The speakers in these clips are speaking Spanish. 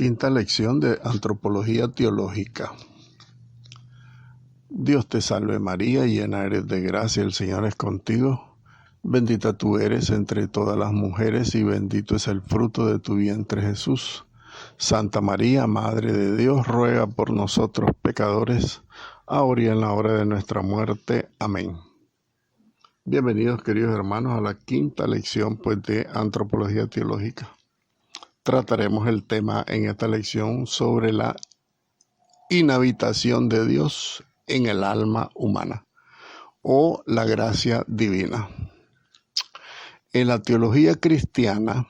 Quinta lección de Antropología Teológica. Dios te salve María, llena eres de gracia, el Señor es contigo. Bendita tú eres entre todas las mujeres y bendito es el fruto de tu vientre Jesús. Santa María, Madre de Dios, ruega por nosotros pecadores, ahora y en la hora de nuestra muerte. Amén. Bienvenidos, queridos hermanos, a la quinta lección de Antropología Teológica. Trataremos el tema en esta lección sobre la inhabitación de Dios en el alma humana o la gracia divina. En la teología cristiana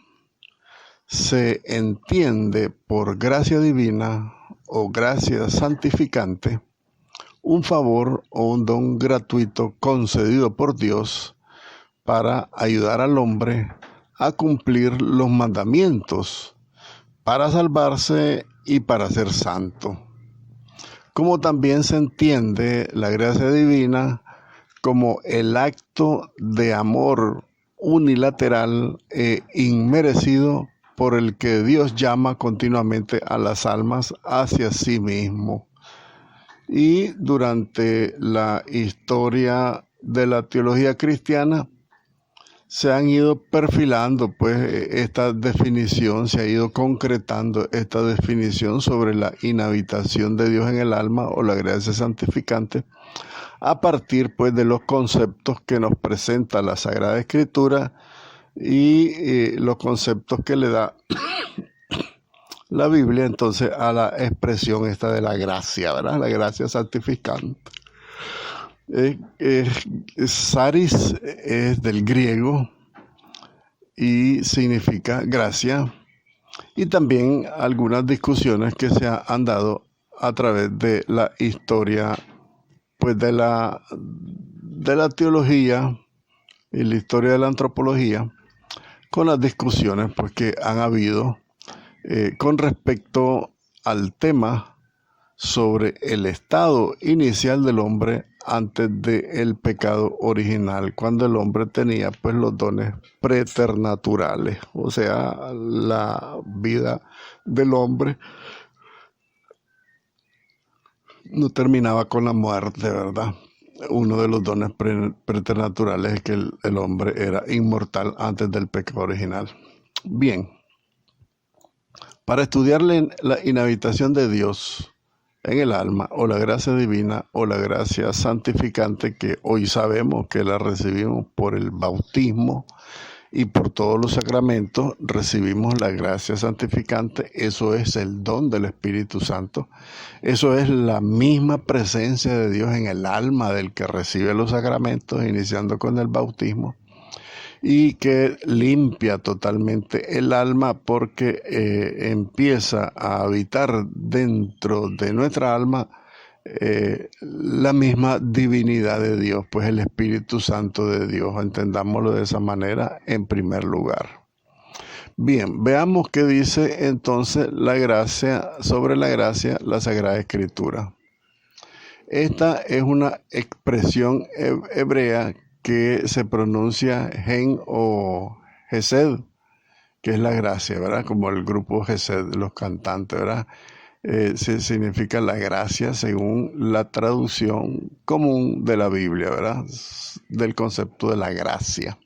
se entiende por gracia divina o gracia santificante un favor o un don gratuito concedido por Dios para ayudar al hombre a cumplir los mandamientos, para salvarse y para ser santo. Como también se entiende la gracia divina como el acto de amor unilateral e inmerecido por el que Dios llama continuamente a las almas hacia sí mismo. Y durante la historia de la teología cristiana se han ido perfilando esta definición, se ha ido concretando esta definición sobre la inhabitación de Dios en el alma o la gracia santificante a partir de los conceptos que nos presenta la Sagrada Escritura y los conceptos que le da la Biblia entonces a la expresión esta de la gracia, ¿verdad? La gracia santificante. Charis es del griego y significa gracia, y también algunas discusiones que se han dado a través de la historia de la teología y la historia de la antropología, con las discusiones que han habido con respecto al tema sobre el estado inicial del hombre antes del pecado original, cuando el hombre tenía los dones preternaturales, o sea, la vida del hombre no terminaba con la muerte, ¿verdad? Uno de los dones preternaturales es que el hombre era inmortal antes del pecado original. Bien, para estudiar la inhabitación de Dios en el alma, o la gracia divina, o la gracia santificante, que hoy sabemos que la recibimos por el bautismo y por todos los sacramentos, recibimos la gracia santificante. Eso es el don del Espíritu Santo. Eso es la misma presencia de Dios en el alma del que recibe los sacramentos, iniciando con el bautismo, y que limpia totalmente el alma porque empieza a habitar dentro de nuestra alma la misma divinidad de Dios, el Espíritu Santo de Dios, entendámoslo de esa manera en primer lugar. Bien, veamos qué dice entonces la gracia, sobre la gracia, la Sagrada Escritura. Esta es una expresión hebrea que se pronuncia gen o gesed, que es la gracia, ¿verdad? Como el grupo gesed, los cantantes, ¿verdad? Significa la gracia según la traducción común de la Biblia, ¿verdad? Del concepto de la gracia.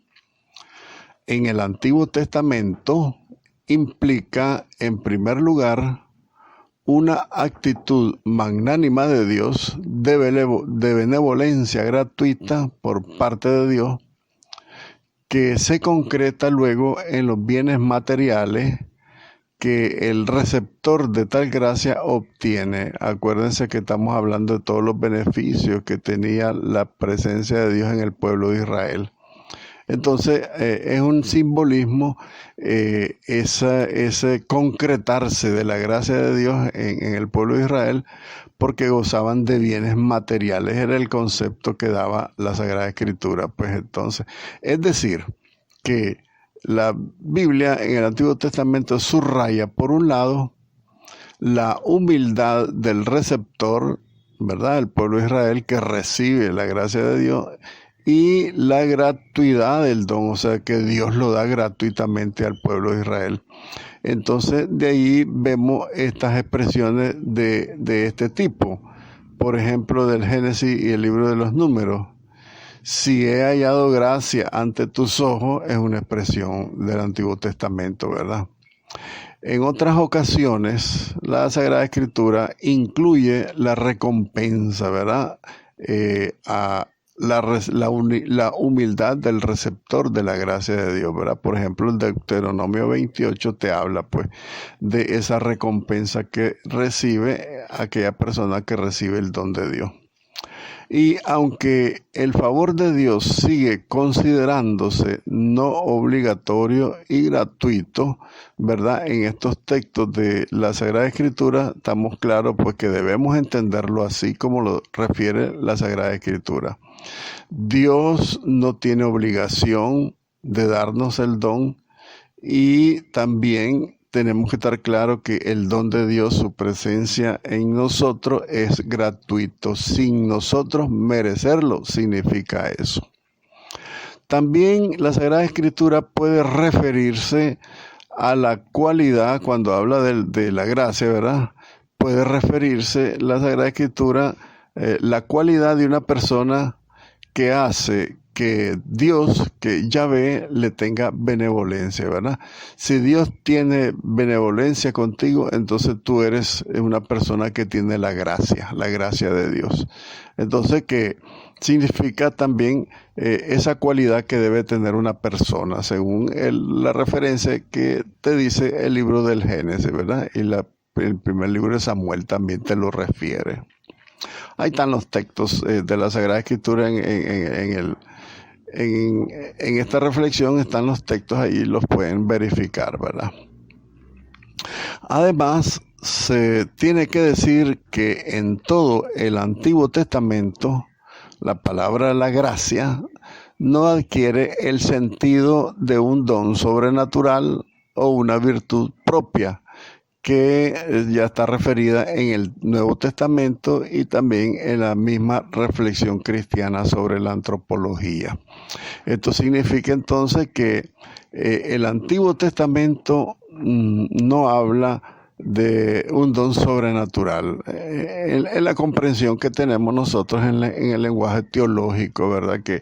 En el Antiguo Testamento implica, en primer lugar, una actitud magnánima de Dios, de benevolencia gratuita por parte de Dios, que se concreta luego en los bienes materiales que el receptor de tal gracia obtiene. Acuérdense que estamos hablando de todos los beneficios que tenía la presencia de Dios en el pueblo de Israel. Entonces es un simbolismo ese concretarse de la gracia de Dios en el pueblo de Israel, porque gozaban de bienes materiales. Era el concepto que daba la Sagrada Escritura. Entonces, es decir, que la Biblia en el Antiguo Testamento subraya, por un lado, la humildad del receptor, ¿verdad? El pueblo de Israel que recibe la gracia de Dios, y la gratuidad del don, o sea que Dios lo da gratuitamente al pueblo de Israel. Entonces de ahí vemos estas expresiones de este tipo. Por ejemplo, del Génesis y el libro de los Números. Si he hallado gracia ante tus ojos, es una expresión del Antiguo Testamento, ¿verdad? En otras ocasiones, la Sagrada Escritura incluye la recompensa, ¿verdad? A la humildad del receptor de la gracia de Dios, ¿verdad? Por ejemplo, el Deuteronomio 28 te habla, pues, de esa recompensa que recibe aquella persona que recibe el don de Dios. Y aunque el favor de Dios sigue considerándose no obligatorio y gratuito, ¿verdad? En estos textos de la Sagrada Escritura estamos claros pues que debemos entenderlo así como lo refiere la Sagrada Escritura. Dios no tiene obligación de darnos el don y también tenemos que estar claro que el don de Dios, su presencia en nosotros es gratuito, sin nosotros merecerlo, significa eso. También la Sagrada Escritura puede referirse a la cualidad, cuando habla de la gracia, ¿verdad? Puede referirse la Sagrada Escritura, la cualidad de una persona que hace que Dios, que Yahvé, le tenga benevolencia, ¿verdad? Si Dios tiene benevolencia contigo, entonces tú eres una persona que tiene la gracia de Dios. Entonces, que significa también esa cualidad que debe tener una persona, según la referencia que te dice el libro del Génesis, ¿verdad? Y el primer libro de Samuel también te lo refiere. Ahí están los textos de la Sagrada Escritura en esta reflexión, están los textos ahí, los pueden verificar, ¿verdad? Además, se tiene que decir que en todo el Antiguo Testamento, la palabra la gracia no adquiere el sentido de un don sobrenatural o una virtud propia, que ya está referida en el Nuevo Testamento y también en la misma reflexión cristiana sobre la antropología. Esto significa entonces que el Antiguo Testamento no habla de un don sobrenatural. En la comprensión que tenemos nosotros en el lenguaje teológico, ¿verdad? Que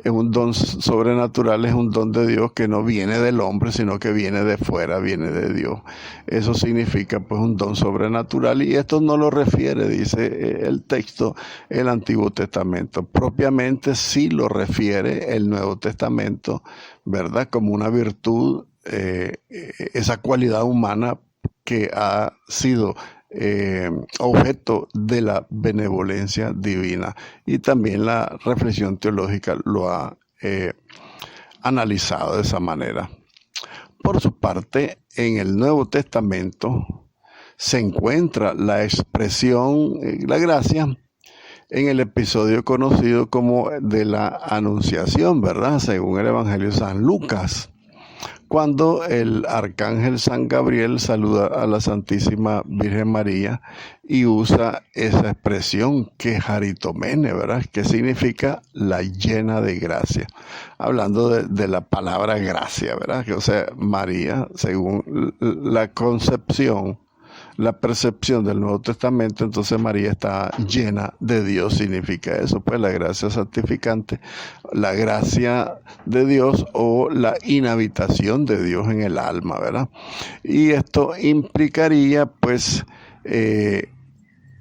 un don sobrenatural es un don de Dios que no viene del hombre, sino que viene de fuera, viene de Dios. Eso significa pues un don sobrenatural, y esto no lo refiere, dice el texto, el Antiguo Testamento. Propiamente sí lo refiere el Nuevo Testamento, ¿verdad? Como una virtud, esa cualidad humana que ha sido objeto de la benevolencia divina, y también la reflexión teológica lo ha analizado de esa manera. Por su parte, en el Nuevo Testamento se encuentra la expresión, la gracia, en el episodio conocido como de la Anunciación, ¿verdad? Según el Evangelio de San Lucas, cuando el arcángel San Gabriel saluda a la Santísima Virgen María y usa esa expresión quejaritomene, ¿verdad? Que significa la llena de gracia. Hablando de la palabra gracia, ¿verdad? Que, o sea, María, según la concepción, la percepción del Nuevo Testamento, entonces María está llena de Dios, significa eso, pues la gracia santificante, la gracia de Dios o la inhabitación de Dios en el alma, ¿verdad? Y esto implicaría, pues, en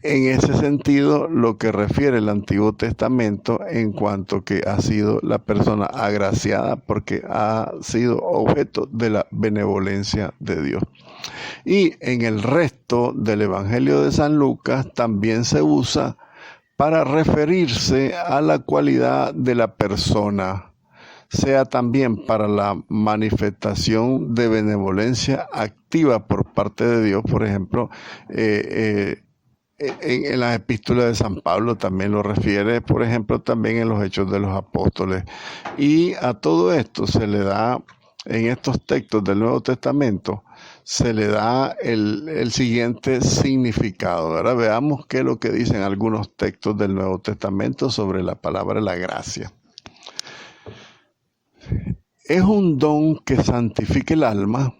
ese sentido, lo que refiere el Antiguo Testamento en cuanto que ha sido la persona agraciada porque ha sido objeto de la benevolencia de Dios. Y en el resto del Evangelio de San Lucas también se usa para referirse a la cualidad de la persona, sea también para la manifestación de benevolencia activa por parte de Dios. Por ejemplo, en las epístolas de San Pablo también lo refiere, por ejemplo, también en los Hechos de los Apóstoles. Y a todo esto se le da, en estos textos del Nuevo Testamento, se le da el siguiente significado, ¿verdad? Veamos qué es lo que dicen algunos textos del Nuevo Testamento sobre la palabra la gracia. Es un don que santifica el alma,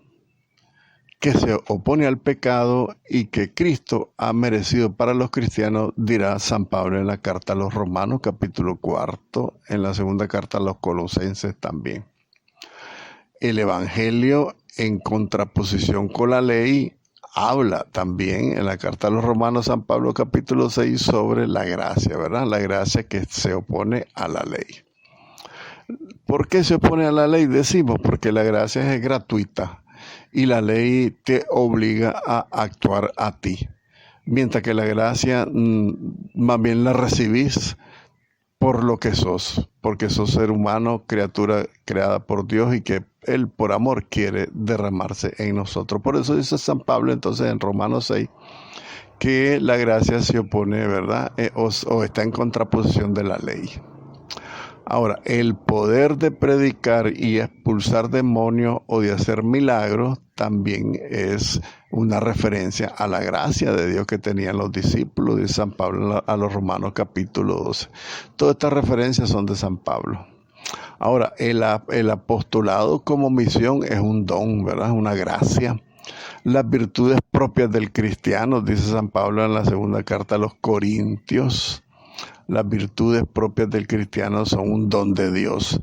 que se opone al pecado y que Cristo ha merecido para los cristianos, dirá San Pablo en la carta a los Romanos, capítulo 4, en la segunda carta a los Colosenses también. El Evangelio, en contraposición con la ley, habla también en la carta a los Romanos, San Pablo, capítulo 6, sobre la gracia, ¿verdad? La gracia que se opone a la ley. ¿Por qué se opone a la ley? Decimos, porque la gracia es gratuita y la ley te obliga a actuar a ti. Mientras que la gracia más bien la recibís por lo que sos, porque sos ser humano, criatura creada por Dios y que Él por amor quiere derramarse en nosotros. Por eso dice San Pablo entonces en Romanos 6 que la gracia se opone, ¿verdad? O está en contraposición de la ley. Ahora, el poder de predicar y expulsar demonios o de hacer milagros también es una referencia a la gracia de Dios que tenían los discípulos de San Pablo a los Romanos capítulo 12. Todas estas referencias son de San Pablo. Ahora, el apostolado como misión es un don, ¿verdad? Es una gracia. Las virtudes propias del cristiano, dice San Pablo en la segunda carta a los Corintios. Las virtudes propias del cristiano son un don de Dios.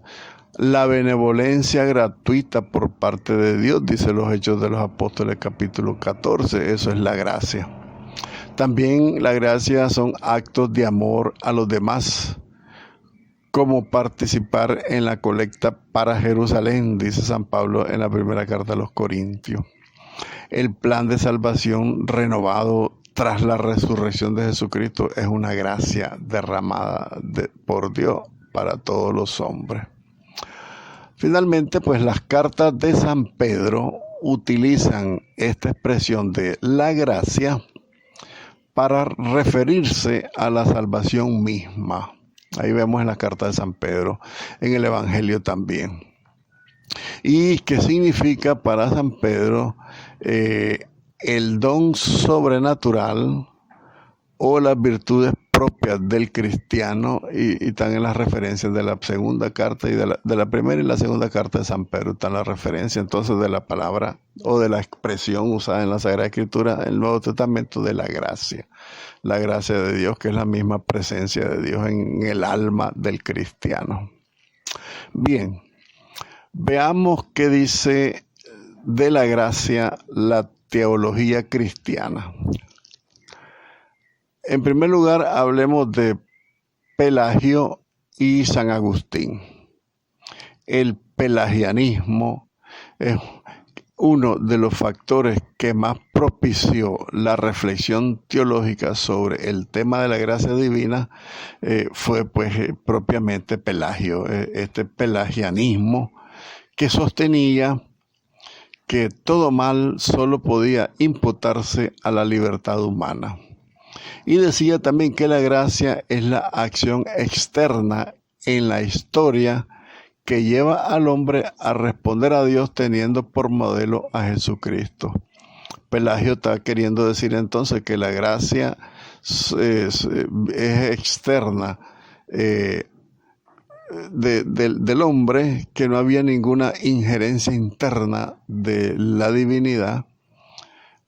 La benevolencia gratuita por parte de Dios, dice los Hechos de los Apóstoles capítulo 14, eso es la gracia. También la gracia son actos de amor a los demás, como participar en la colecta para Jerusalén, dice San Pablo en la primera carta a los Corintios. El plan de salvación renovado tras la resurrección de Jesucristo es una gracia derramada por Dios para todos los hombres. Finalmente, pues las cartas de San Pedro utilizan esta expresión de la gracia para referirse a la salvación misma. Ahí vemos en la carta de San Pedro, en el Evangelio también. ¿Y qué significa para San Pedro el don sobrenatural o las virtudes propias del cristiano? Y están en las referencias de la segunda carta y de la primera y la segunda carta de San Pedro. Están las referencias entonces de la palabra o de la expresión usada en la Sagrada Escritura, el Nuevo Testamento, de la gracia. La gracia de Dios, que es la misma presencia de Dios en el alma del cristiano. Bien, veamos qué dice de la gracia la teología cristiana. En primer lugar, hablemos de Pelagio y San Agustín. El pelagianismo es uno de los factores que más propició la reflexión teológica sobre el tema de la gracia divina. Fue pues propiamente Pelagio, este pelagianismo que sostenía que todo mal solo podía imputarse a la libertad humana. Y decía también que la gracia es la acción externa en la historia que lleva al hombre a responder a Dios teniendo por modelo a Jesucristo. Pelagio está queriendo decir entonces que la gracia es externa del hombre, que no había ninguna injerencia interna de la divinidad.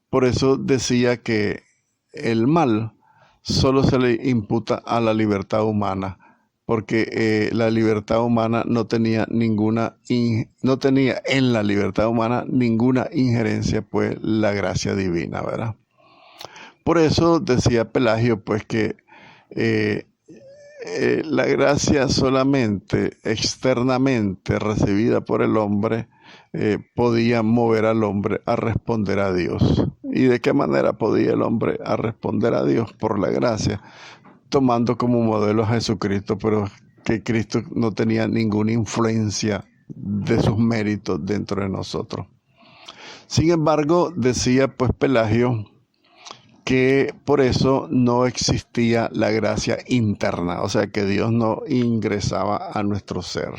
Por eso decía que el mal solo se le imputa a la libertad humana, porque la libertad humana no tenía en la libertad humana ninguna injerencia, pues, la gracia divina, ¿verdad? Por eso decía Pelagio, pues, que la gracia solamente externamente recibida por el hombre podía mover al hombre a responder a Dios. ¿Y de qué manera podía el hombre a responder a Dios? Por la gracia, tomando como modelo a Jesucristo, pero que Cristo no tenía ninguna influencia de sus méritos dentro de nosotros. Sin embargo, decía pues Pelagio que por eso no existía la gracia interna, o sea que Dios no ingresaba a nuestro ser.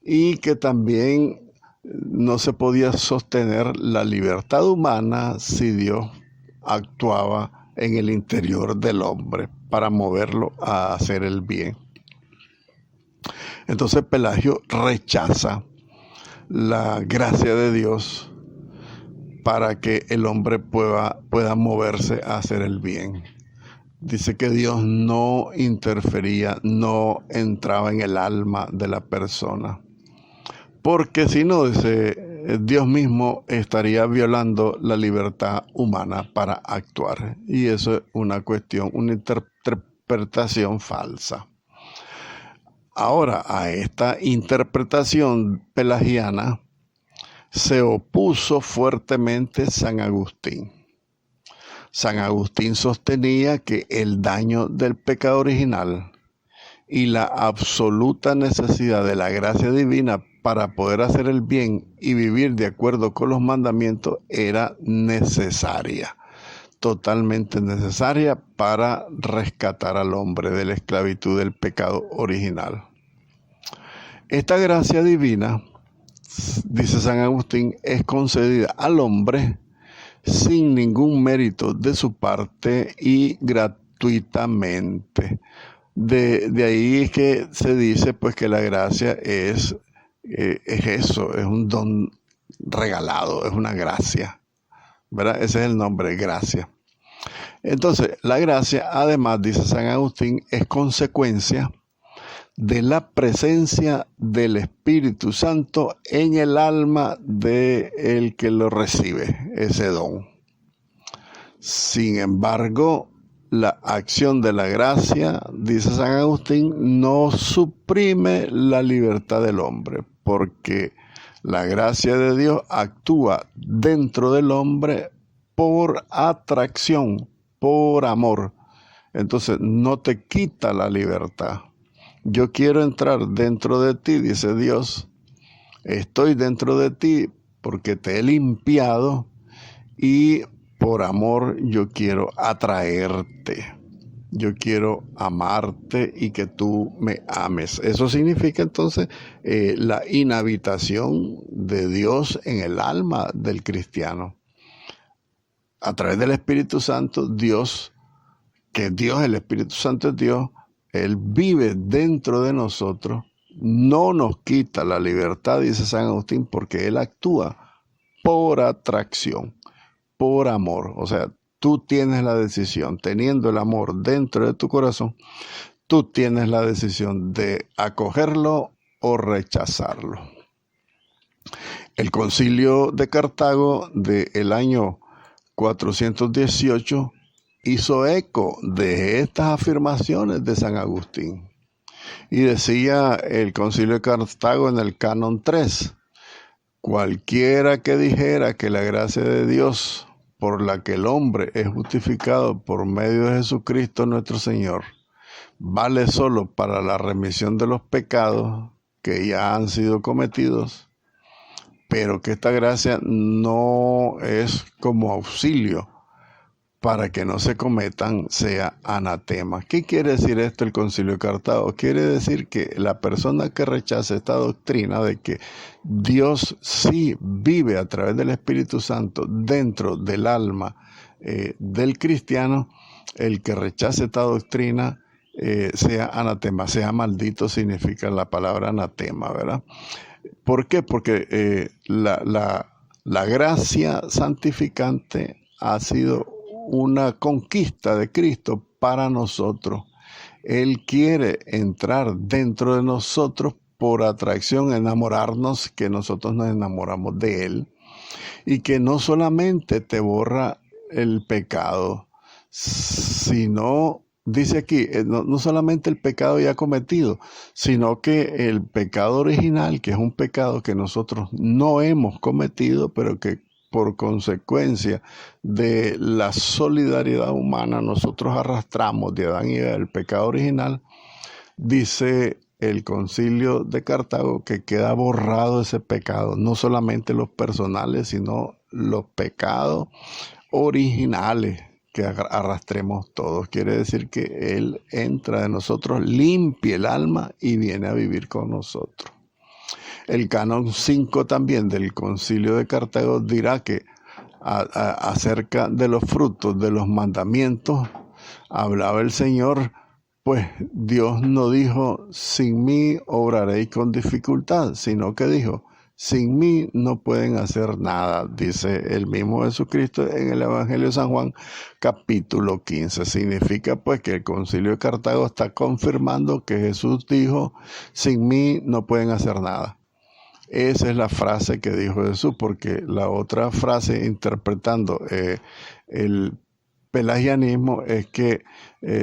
Y que también no se podía sostener la libertad humana si Dios actuaba en el interior del hombre para moverlo a hacer el bien. Entonces Pelagio rechaza la gracia de Dios para que el hombre pueda moverse a hacer el bien. Dice que Dios no interfería, no entraba en el alma de la persona. Porque si no, dice, Dios mismo estaría violando la libertad humana para actuar. Y eso es una cuestión, una interpretación falsa. Ahora, a esta interpretación pelagiana se opuso fuertemente San Agustín. San Agustín sostenía que el daño del pecado original y la absoluta necesidad de la gracia divina para poder hacer el bien y vivir de acuerdo con los mandamientos era necesaria, totalmente necesaria para rescatar al hombre de la esclavitud del pecado original. Esta gracia divina, dice San Agustín, es concedida al hombre sin ningún mérito de su parte y gratuitamente. De ahí es que se dice pues que la gracia es eso, es un don regalado, es una gracia, ¿verdad? Ese es el nombre, gracia. Entonces, la gracia, además, dice San Agustín, es consecuencia de la presencia del Espíritu Santo en el alma del que lo recibe, ese don. Sin embargo, la acción de la gracia, dice San Agustín, no suprime la libertad del hombre, porque la gracia de Dios actúa dentro del hombre por atracción, por amor. Entonces, no te quita la libertad. Yo quiero entrar dentro de ti, dice Dios. Estoy dentro de ti porque te he limpiado y por amor yo quiero atraerte. Yo quiero amarte y que tú me ames. Eso significa entonces la inhabitación de Dios en el alma del cristiano. A través del Espíritu Santo, Dios, el Espíritu Santo es Dios, Él vive dentro de nosotros, no nos quita la libertad, dice San Agustín, porque Él actúa por atracción, por amor. O sea, tú tienes la decisión, teniendo el amor dentro de tu corazón, tú tienes la decisión de acogerlo o rechazarlo. El Concilio de Cartago del año 418 hizo eco de estas afirmaciones de San Agustín. Y decía el Concilio de Cartago en el Canon 3, cualquiera que dijera que la gracia de Dios por la que el hombre es justificado por medio de Jesucristo nuestro Señor, vale solo para la remisión de los pecados que ya han sido cometidos, pero que esta gracia no es como auxilio para que no se cometan, sea anatema. ¿Qué quiere decir esto el Concilio de Cartago? Quiere decir que la persona que rechaza esta doctrina de que Dios sí vive a través del Espíritu Santo dentro del alma del cristiano, el que rechace esta doctrina sea anatema, sea maldito, significa la palabra anatema, ¿verdad? ¿Por qué? Porque la gracia santificante ha sido una conquista de Cristo para nosotros. Él quiere entrar dentro de nosotros por atracción, enamorarnos, que nosotros nos enamoramos de Él, y que no solamente te borra el pecado, sino, dice aquí, no solamente el pecado ya cometido, sino que el pecado original, que es un pecado que nosotros no hemos cometido, pero que por consecuencia de la solidaridad humana nosotros arrastramos de Adán y Eva el pecado original, dice el Concilio de Cartago que queda borrado ese pecado, no solamente los personales, sino los pecados originales que arrastremos todos. Quiere decir que Él entra de nosotros, limpia el alma y viene a vivir con nosotros. El Canon 5 también del Concilio de Cartago dirá que acerca de los frutos de los mandamientos, hablaba el Señor, pues Dios no dijo, sin mí obraréis con dificultad, sino que dijo, sin mí no pueden hacer nada, dice el mismo Jesucristo en el Evangelio de San Juan, capítulo 15. Significa pues que el Concilio de Cartago está confirmando que Jesús dijo, sin mí no pueden hacer nada. Esa es la frase que dijo Jesús, porque la otra frase interpretando el pelagianismo es que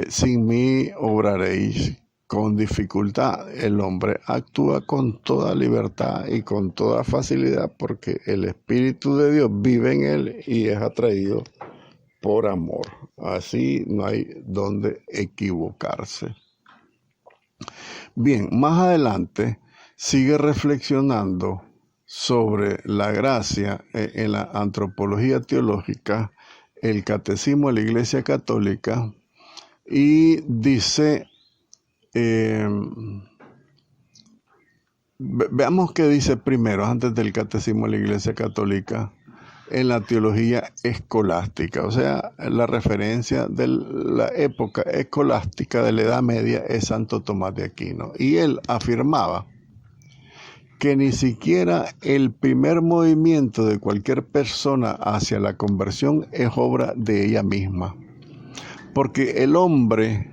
sin mí obraréis con dificultad. El hombre actúa con toda libertad y con toda facilidad porque el Espíritu de Dios vive en él y es atraído por amor. Así no hay donde equivocarse. Bien, más adelante sigue reflexionando sobre la gracia en la antropología teológica, el catecismo de la Iglesia Católica, y dice, veamos qué dice primero, antes del catecismo de la Iglesia Católica, en la teología escolástica, o sea, la referencia de la época escolástica de la Edad Media es Santo Tomás de Aquino, y él afirmaba que ni siquiera el primer movimiento de cualquier persona hacia la conversión es obra de ella misma, porque el hombre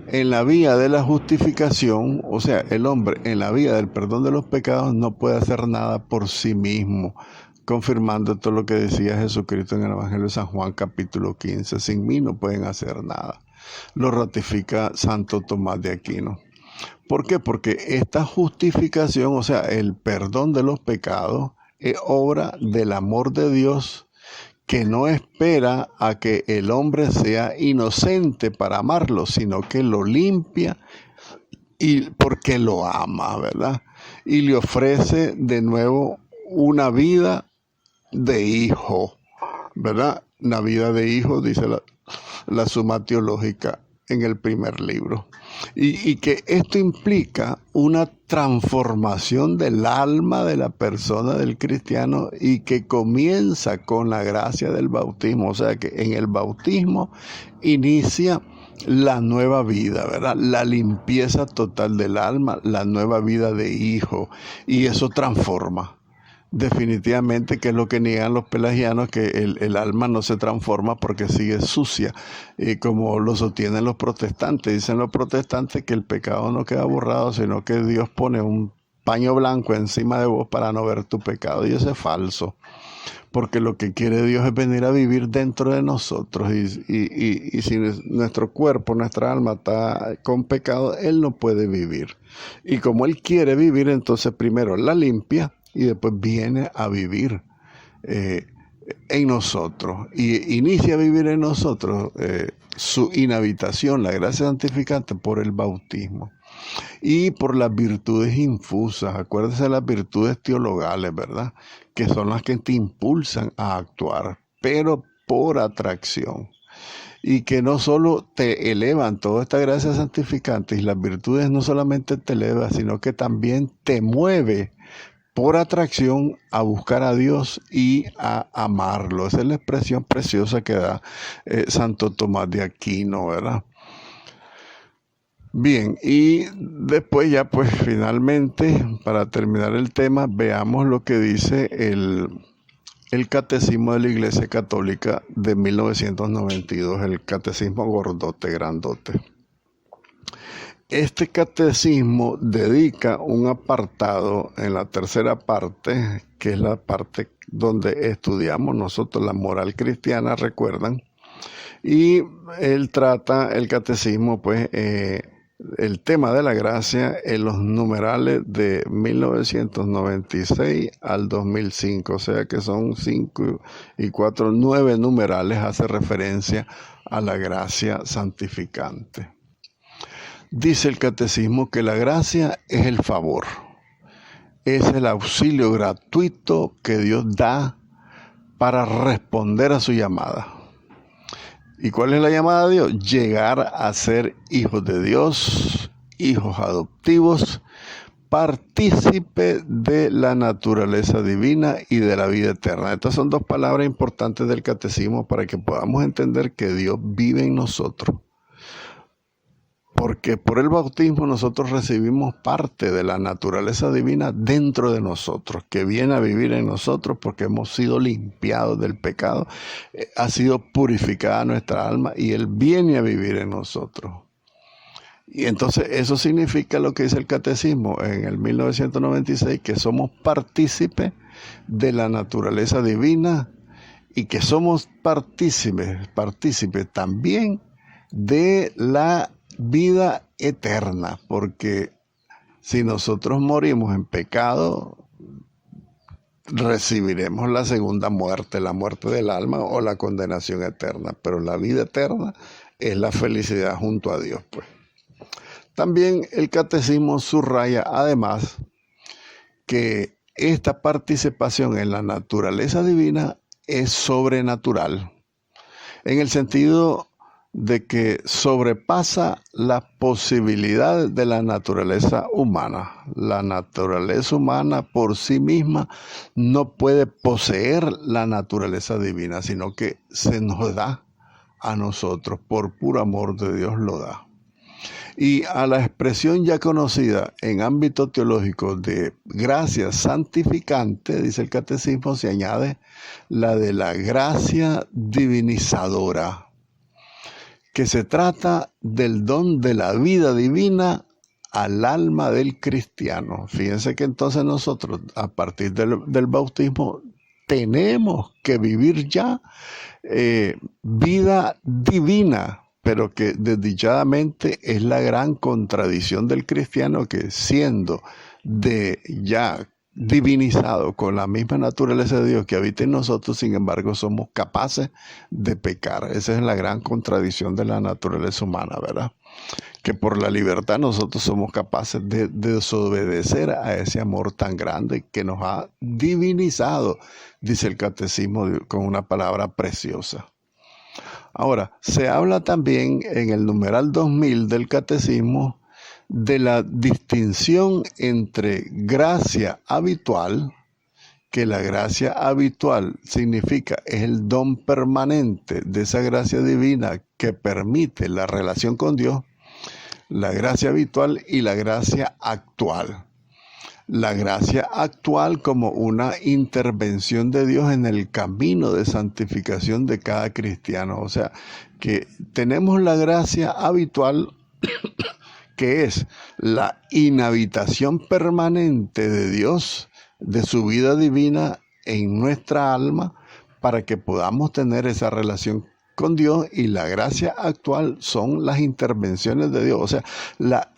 en la vía de la justificación, o sea, el hombre en la vía del perdón de los pecados no puede hacer nada por sí mismo, confirmando todo lo que decía Jesucristo en el Evangelio de San Juan capítulo 15, sin mí no pueden hacer nada. Lo ratifica Santo Tomás de Aquino. ¿Por qué? Porque esta justificación, o sea, el perdón de los pecados, es obra del amor de Dios, que no espera a que el hombre sea inocente para amarlo, sino que lo limpia y porque lo ama, ¿verdad? Y le ofrece de nuevo una vida de hijo, ¿verdad? Una vida de hijo, dice la Suma Teológica en el primer libro. Y que esto implica una transformación del alma de la persona del cristiano y que comienza con la gracia del bautismo. O sea que en el bautismo inicia la nueva vida, ¿verdad? La limpieza total del alma, la nueva vida de hijo, y eso transforma. Definitivamente, que es lo que niegan los pelagianos, que el alma no se transforma porque sigue sucia, como lo sostienen los protestantes. Dicen los protestantes que el pecado no queda borrado, sino que Dios pone un paño blanco encima de vos para no ver tu pecado, y eso es falso, porque lo que quiere Dios es venir a vivir dentro de nosotros, y si nuestro cuerpo, nuestra alma está con pecado, Él no puede vivir. Y como Él quiere vivir, entonces primero la limpia, y después viene a vivir en nosotros, y inicia a vivir en nosotros su inhabitación, la gracia santificante, por el bautismo y por las virtudes infusas. Acuérdense de las virtudes teologales, ¿verdad? Que son las que te impulsan a actuar, pero por atracción. Y que no solo te elevan toda esta gracia santificante, y las virtudes no solamente te elevan, sino que también te mueve por atracción a buscar a Dios y a amarlo. Esa es la expresión preciosa que da Santo Tomás de Aquino, ¿verdad? Bien, y después ya pues finalmente, para terminar el tema, veamos lo que dice el Catecismo de la Iglesia Católica de 1992, el Catecismo gordote, grandote. Este catecismo dedica un apartado en la tercera parte, que es la parte donde estudiamos nosotros la moral cristiana, recuerdan, y él trata, el catecismo, pues, el tema de la gracia en los numerales de 1996 al 2005, o sea que son 5 y 4, 9 numerales, hace referencia a la gracia santificante. Dice el catecismo que la gracia es el favor, es el auxilio gratuito que Dios da para responder a su llamada. ¿Y cuál es la llamada de Dios? Llegar a ser hijos de Dios, hijos adoptivos, partícipe de la naturaleza divina y de la vida eterna. Estas son dos palabras importantes del catecismo para que podamos entender que Dios vive en nosotros. porque por el bautismo nosotros recibimos parte de la naturaleza divina dentro de nosotros, que viene a vivir en nosotros porque hemos sido limpiados del pecado, ha sido purificada nuestra alma y Él viene a vivir en nosotros. Y entonces eso significa lo que dice el Catecismo en el 1996, que somos partícipes de la naturaleza divina y que somos partícipes también de la vida eterna, porque si nosotros morimos en pecado, recibiremos la segunda muerte, la muerte del alma o la condenación eterna, pero la vida eterna es la felicidad junto a Dios, pues. También el Catecismo subraya además que esta participación en la naturaleza divina es sobrenatural, en el sentido de que sobrepasa las posibilidades de la naturaleza humana. La naturaleza humana por sí misma no puede poseer la naturaleza divina, sino que se nos da a nosotros, por puro amor de Dios lo da. Y a la expresión ya conocida en ámbito teológico de gracia santificante, dice el Catecismo, se añade la de la gracia divinizadora, que se trata del don de la vida divina al alma del cristiano. Fíjense que entonces nosotros, a partir del bautismo, tenemos que vivir ya vida divina, pero que desdichadamente es la gran contradicción del cristiano, que siendo ya divinizado con la misma naturaleza de Dios que habita en nosotros, sin embargo somos capaces de pecar. Esa es la gran contradicción de la naturaleza humana, ¿verdad? Que por la libertad nosotros somos capaces de desobedecer a ese amor tan grande que nos ha divinizado, dice el Catecismo con una palabra preciosa. Ahora, se habla también en el numeral 2000 del Catecismo de la distinción entre gracia habitual, que la gracia habitual significa es el don permanente de esa gracia divina que permite la relación con Dios, la gracia habitual, y la gracia actual. La gracia actual como una intervención de Dios en el camino de santificación de cada cristiano. O sea, que tenemos la gracia habitual, que es la inhabitación permanente de Dios, de su vida divina en nuestra alma, para que podamos tener esa relación con Dios, y la gracia actual son las intervenciones de Dios, o sea, la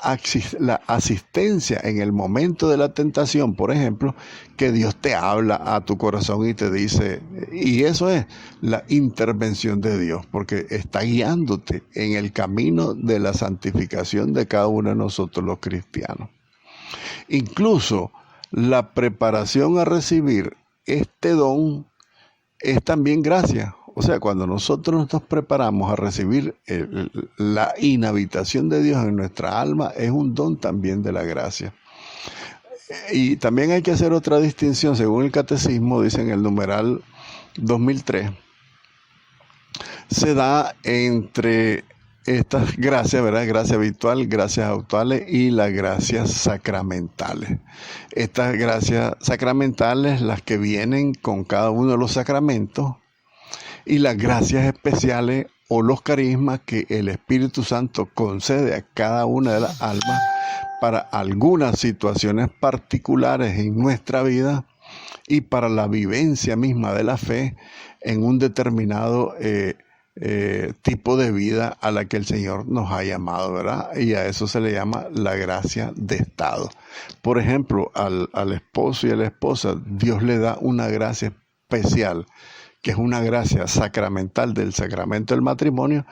asistencia en el momento de la tentación, por ejemplo, que Dios te habla a tu corazón y te dice, y eso es la intervención de Dios, porque está guiándote en el camino de la santificación de cada uno de nosotros los cristianos. Incluso la preparación a recibir este don es también gracia. O sea, cuando nosotros nos preparamos a recibir la inhabitación de Dios en nuestra alma, es un don también de la gracia. Y también hay que hacer otra distinción, según el Catecismo, dice en el numeral 2003, se da entre estas gracias, ¿verdad? Gracia habitual, gracias actuales y las gracias sacramentales. Estas gracias sacramentales, las que vienen con cada uno de los sacramentos, y las gracias especiales o los carismas que el Espíritu Santo concede a cada una de las almas para algunas situaciones particulares en nuestra vida y para la vivencia misma de la fe en un determinado tipo de vida a la que el Señor nos ha llamado, ¿verdad? Y a eso se le llama la gracia de estado. Por ejemplo, al esposo y a la esposa, Dios le da una gracia especial, que es una gracia sacramental del sacramento del matrimonio,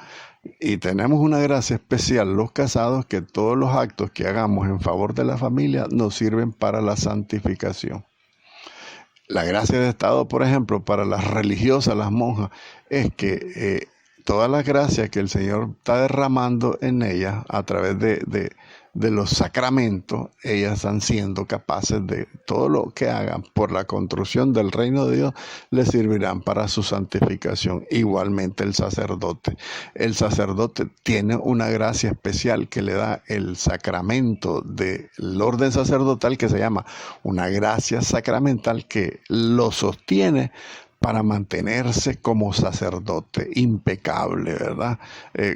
y tenemos una gracia especial los casados, que todos los actos que hagamos en favor de la familia nos sirven para la santificación. La gracia de estado, por ejemplo, para las religiosas, las monjas, es que todas las gracias que el Señor está derramando en ellas a través de de los sacramentos, ellas están siendo capaces de todo lo que hagan por la construcción del reino de Dios, les servirán para su santificación. Igualmente el sacerdote. El sacerdote tiene una gracia especial que le da el sacramento del orden sacerdotal, que se llama una gracia sacramental, que lo sostiene para mantenerse como sacerdote impecable, ¿verdad?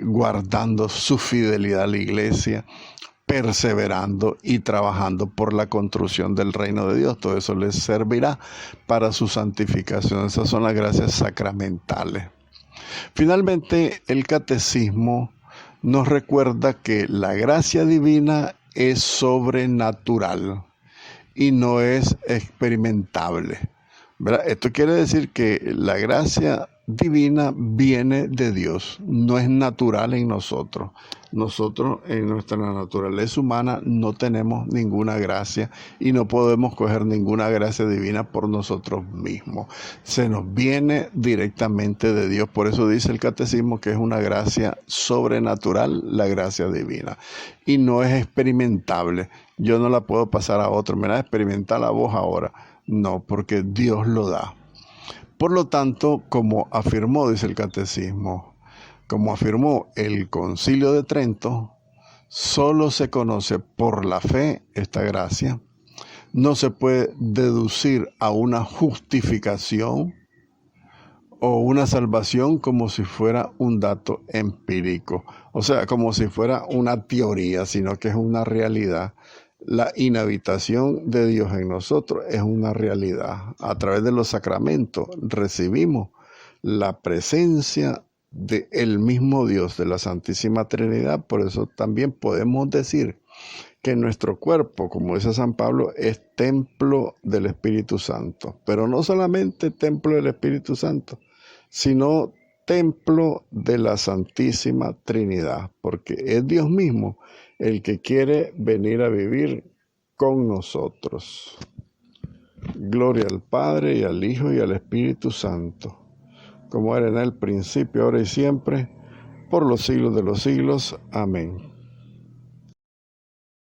Guardando su fidelidad a la iglesia, perseverando y trabajando por la construcción del reino de Dios. Todo eso les servirá para su santificación. Esas son las gracias sacramentales. Finalmente, el catecismo nos recuerda que la gracia divina es sobrenatural y no es experimentable, ¿verdad? Esto quiere decir que la gracia divina viene de Dios, no es natural en nosotros. Nosotros en nuestra naturaleza humana no tenemos ninguna gracia y no podemos coger ninguna gracia divina por nosotros mismos. Se nos viene directamente de Dios. Por eso dice el catecismo que es una gracia sobrenatural, la gracia divina. Y no es experimentable. Yo no la puedo pasar a otro. Mira, experimentar la voz ahora. No, porque Dios lo da. Por lo tanto, como afirmó, dice el catecismo, como afirmó el Concilio de Trento, solo se conoce por la fe esta gracia. No se puede deducir a una justificación o una salvación como si fuera un dato empírico, o sea, como si fuera una teoría, sino que es una realidad. La inhabitación de Dios en nosotros es una realidad. A través de los sacramentos recibimos la presencia del mismo Dios, de la Santísima Trinidad. Por eso también podemos decir que nuestro cuerpo, como dice San Pablo, es templo del Espíritu Santo. Pero no solamente templo del Espíritu Santo, sino templo de la Santísima Trinidad, porque es Dios mismo el que quiere venir a vivir con nosotros. Gloria al Padre, y al Hijo, y al Espíritu Santo, como era en el principio, ahora y siempre, por los siglos de los siglos. Amén.